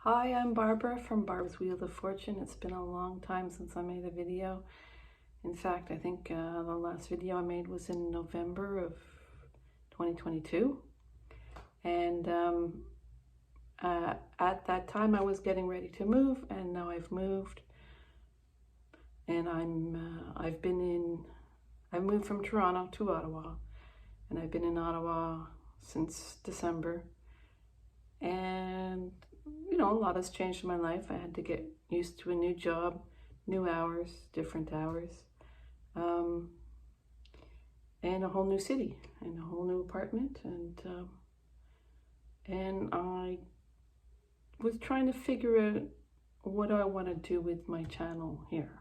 Hi, I'm Barbara from Barb's Wheel of Fortune. It's been a long time since I made a video. In fact, I think the last video I made was in November of 2022. And at that time I was getting ready to move, and now I've moved. And I've moved from Toronto to Ottawa, and I've been in Ottawa since December. And you know, a lot has changed in my life. I had to get used to a new job, new hours, different hours, and a whole new city, and a whole new apartment, and I was trying to figure out, what do I want to do with my channel here?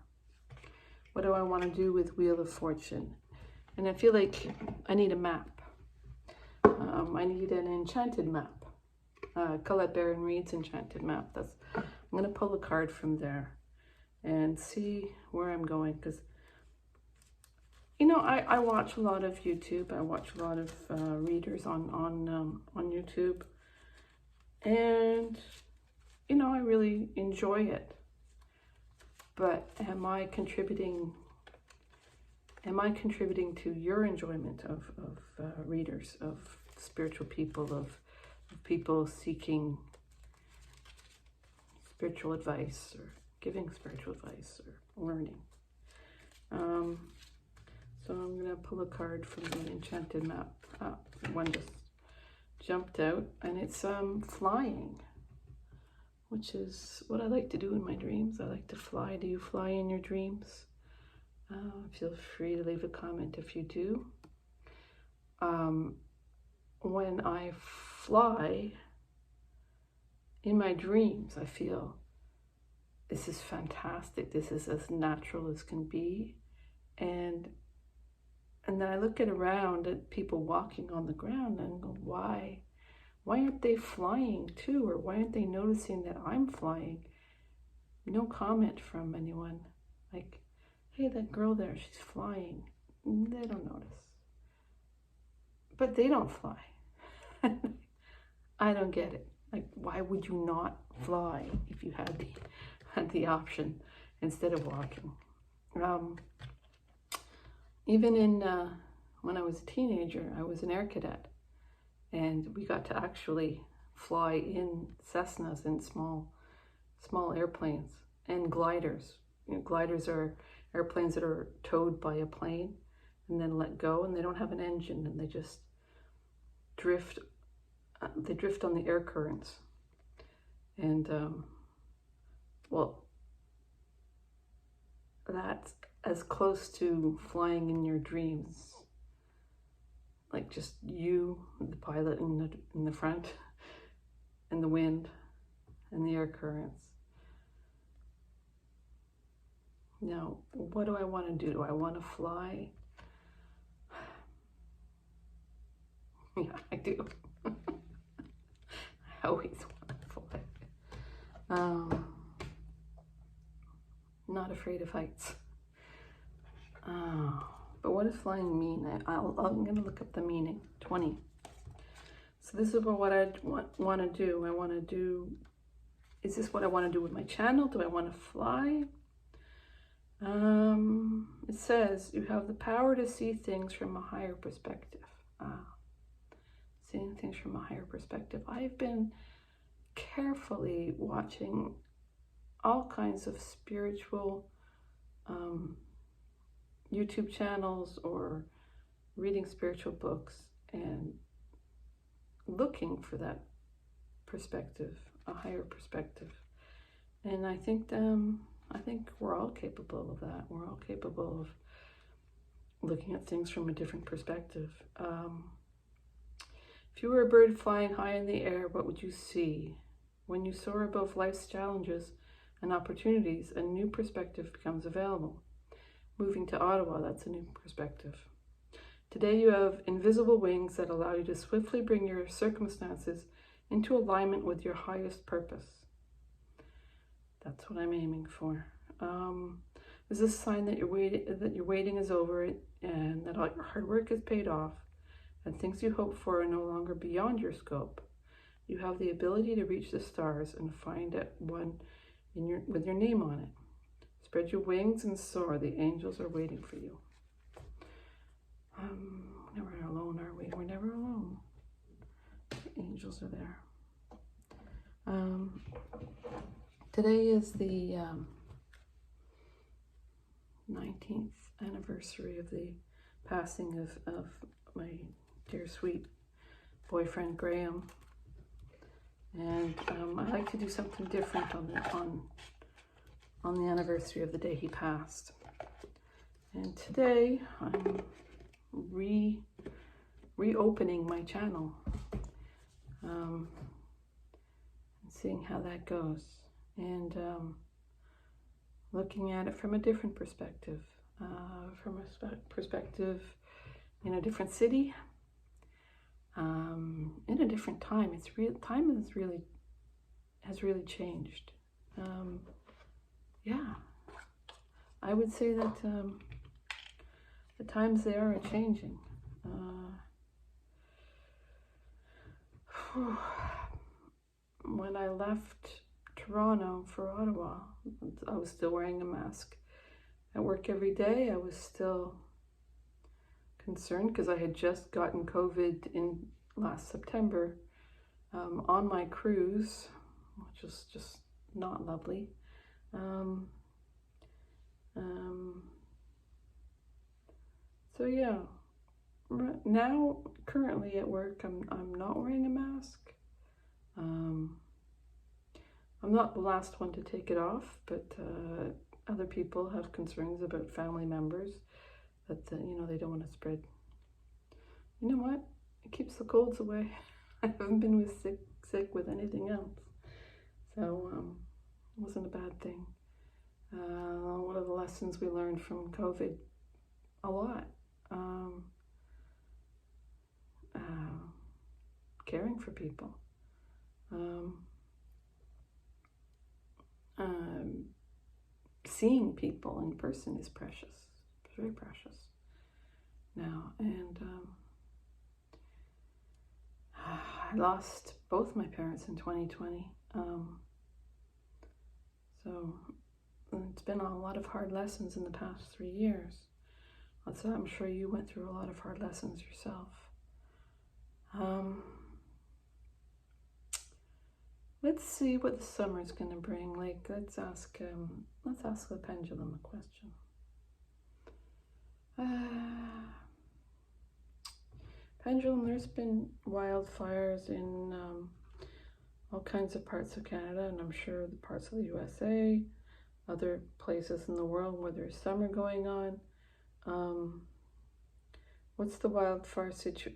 What do I want to do with Wheel of Fortune? And I feel like I need a map. I need an enchanted map. Collette and Reid's Enchanted map. I'm going to pull a card from there and see where I'm going, because you know, I watch a lot of YouTube. I watch a lot of readers on YouTube, and you know, I really enjoy it. But am I contributing to your enjoyment of readers, of spiritual people, of people seeking spiritual advice, or giving spiritual advice, or learning? So I'm going to pull a card from the Enchanted map. One just jumped out, and it's flying, which is what I like to do in my dreams. I like to fly. Do you fly in your dreams? Feel free to leave a comment if you do. When I fly in my dreams, I feel this is fantastic. This is as natural as can be. And then I look around at people walking on the ground and go, why aren't they flying too? Or why aren't they noticing that I'm flying? No comment from anyone. Like, hey, that girl there, she's flying. They don't notice. But they don't fly. I don't get it. Like, why would you not fly if you had the option instead of walking? Even in when I was a teenager, I was an air cadet, and we got to actually fly in Cessnas, in small airplanes, and gliders. You know, gliders are airplanes that are towed by a plane and then let go, and they don't have an engine, and they just drift. They drift on the air currents. And well, that's as close to flying in your dreams, like just you, the pilot in the front, and the wind and the air currents. Now, what do I want to do? Do I want to fly? Yeah, I do. I always want to fly. Not afraid of heights. But what does flying mean? I'm going to look up the meaning. 20. So this is what I want to do. Is this what I want to do with my channel? Do I want to fly? It says you have the power to see things from a higher perspective. Seeing things from a higher perspective. I've been carefully watching all kinds of spiritual YouTube channels, or reading spiritual books, and looking for that perspective, a higher perspective. And I think we're all capable of that. We're all capable of looking at things from a different perspective. If you were a bird flying high in the air, what would you see? When you soar above life's challenges and opportunities, a new perspective becomes available. Moving to Ottawa, that's a new perspective. Today you have invisible wings that allow you to swiftly bring your circumstances into alignment with your highest purpose. That's what I'm aiming for. This is a sign that your waiting is over, and that all your hard work is paid off, and things you hope for are no longer beyond your scope. You have the ability to reach the stars and find one with your name on it. Spread your wings and soar. The angels are waiting for you. We're never alone, are we? We're never alone. The angels are there. Today is the 19th anniversary of the passing of my dear sweet boyfriend Graham, and I like to do something different on the anniversary of the day he passed. And today I'm reopening my channel and seeing how that goes, and looking at it from a different perspective, from a perspective in a different city, in a different time. Time has really changed. Yeah, I would say that the times there are changing. When I left Toronto for Ottawa, I was still wearing a mask at work every day. I was still concerned because I had just gotten COVID in last September on my cruise, which was just not lovely. So yeah, now currently at work I'm not wearing a mask. I'm not the last one to take it off, but other people have concerns about family members that they don't want to spread. You know what? It keeps the colds away. I haven't been sick with anything else, so it wasn't a bad thing. One of the lessons we learned from COVID a lot. Caring for people. Seeing people in person is precious. It's very precious now. And I lost both my parents in 2020. So it's been a lot of hard lessons in the past 3 years. So I'm sure you went through a lot of hard lessons yourself. Let's see what the summer's going to bring. Like, let's ask the pendulum a question. Pendulum, there's been wildfires in all kinds of parts of Canada, and I'm sure the parts of the USA, other places in the world where there's summer going on. What's the wildfire situation?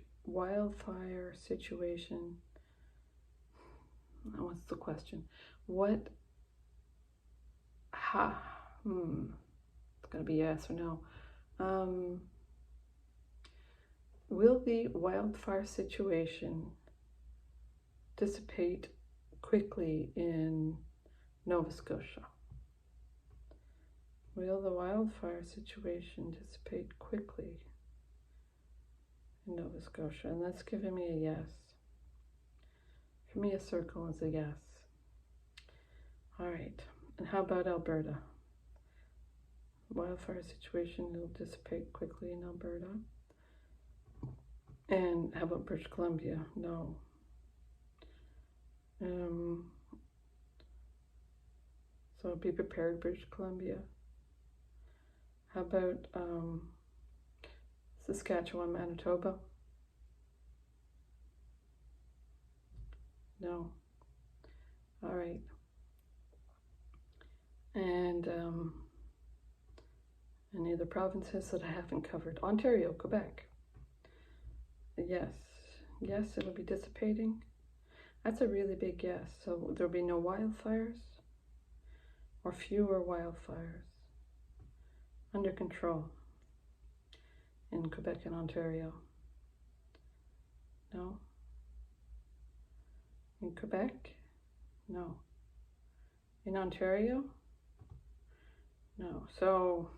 What's the question? It's gonna be yes or no. Will the wildfire situation dissipate quickly in Nova Scotia? Will the wildfire situation dissipate quickly in Nova Scotia? And that's giving me a yes. For me, a circle is a yes. All right. And how about Alberta? Wildfire situation will dissipate quickly in Alberta. And how about British Columbia? No. So be prepared, British Columbia. How about Saskatchewan, Manitoba? No. All right. And any other provinces that I haven't covered? Ontario, Quebec. Yes. Yes, it'll be dissipating. That's a really big yes. So there'll be no wildfires, or fewer wildfires, under control in Quebec and Ontario. No. In Quebec? No. In Ontario? No. So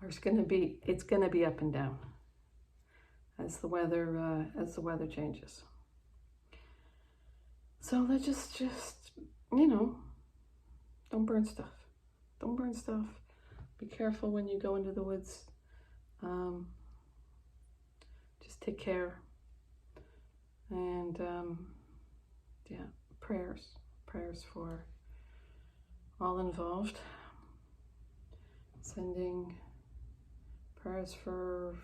it's gonna be up and down as the weather changes. So let's just, you know, don't burn stuff. Don't burn stuff. Be careful when you go into the woods. Just take care. And yeah, prayers for all involved. Sending prayers for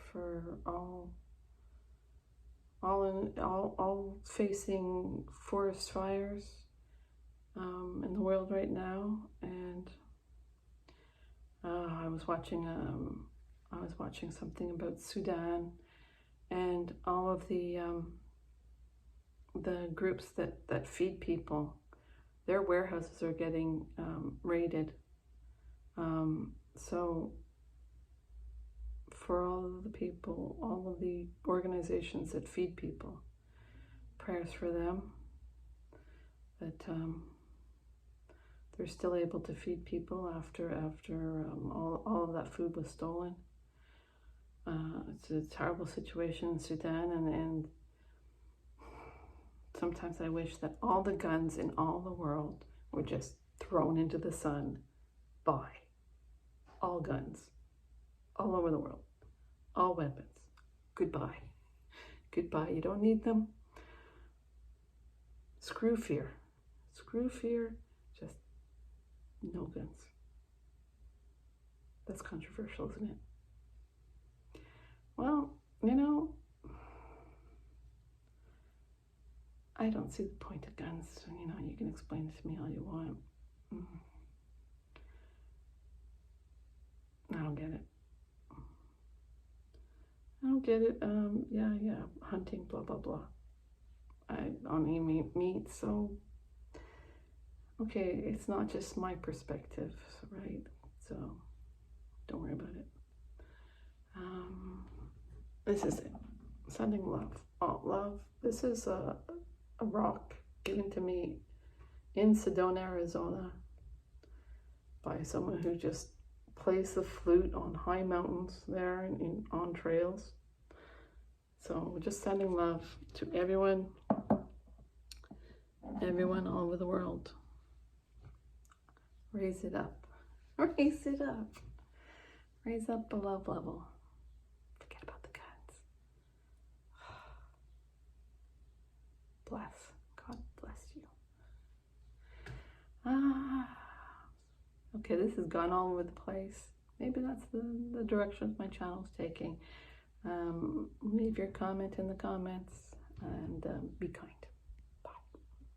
all facing forest fires in the world right now. And I was watching something about Sudan and all of the groups that feed people. Their warehouses are getting raided. So for all of the people, all of the organizations that feed people, prayers for them, that they're still able to feed people after all of that food was stolen. It's a terrible situation in Sudan, and sometimes I wish that all the guns in all the world were just thrown into the sun. By all guns, all over the world, all weapons. Goodbye. Goodbye. You don't need them. Screw fear. Screw fear. Just no guns. That's controversial, isn't it? Well, you know, I don't see the point of guns. You know, you can explain it to me all you want. I don't get it. I don't get it. Yeah, hunting, blah, blah, blah. I don't eat meat, so, okay, it's not just my perspective, right? So, don't worry about it. This is it. Sending love. Oh, love. This is a rock given to me in Sedona, Arizona, by someone who just plays the flute on high mountains there and on trails. So just sending love to everyone all over the world. Raise it up. Raise it up. Raise up the love level. Forget about the guns. Bless. God bless you. Okay, this has gone all over the place. Maybe that's the direction my channel's taking. Leave your comment in the comments and be kind.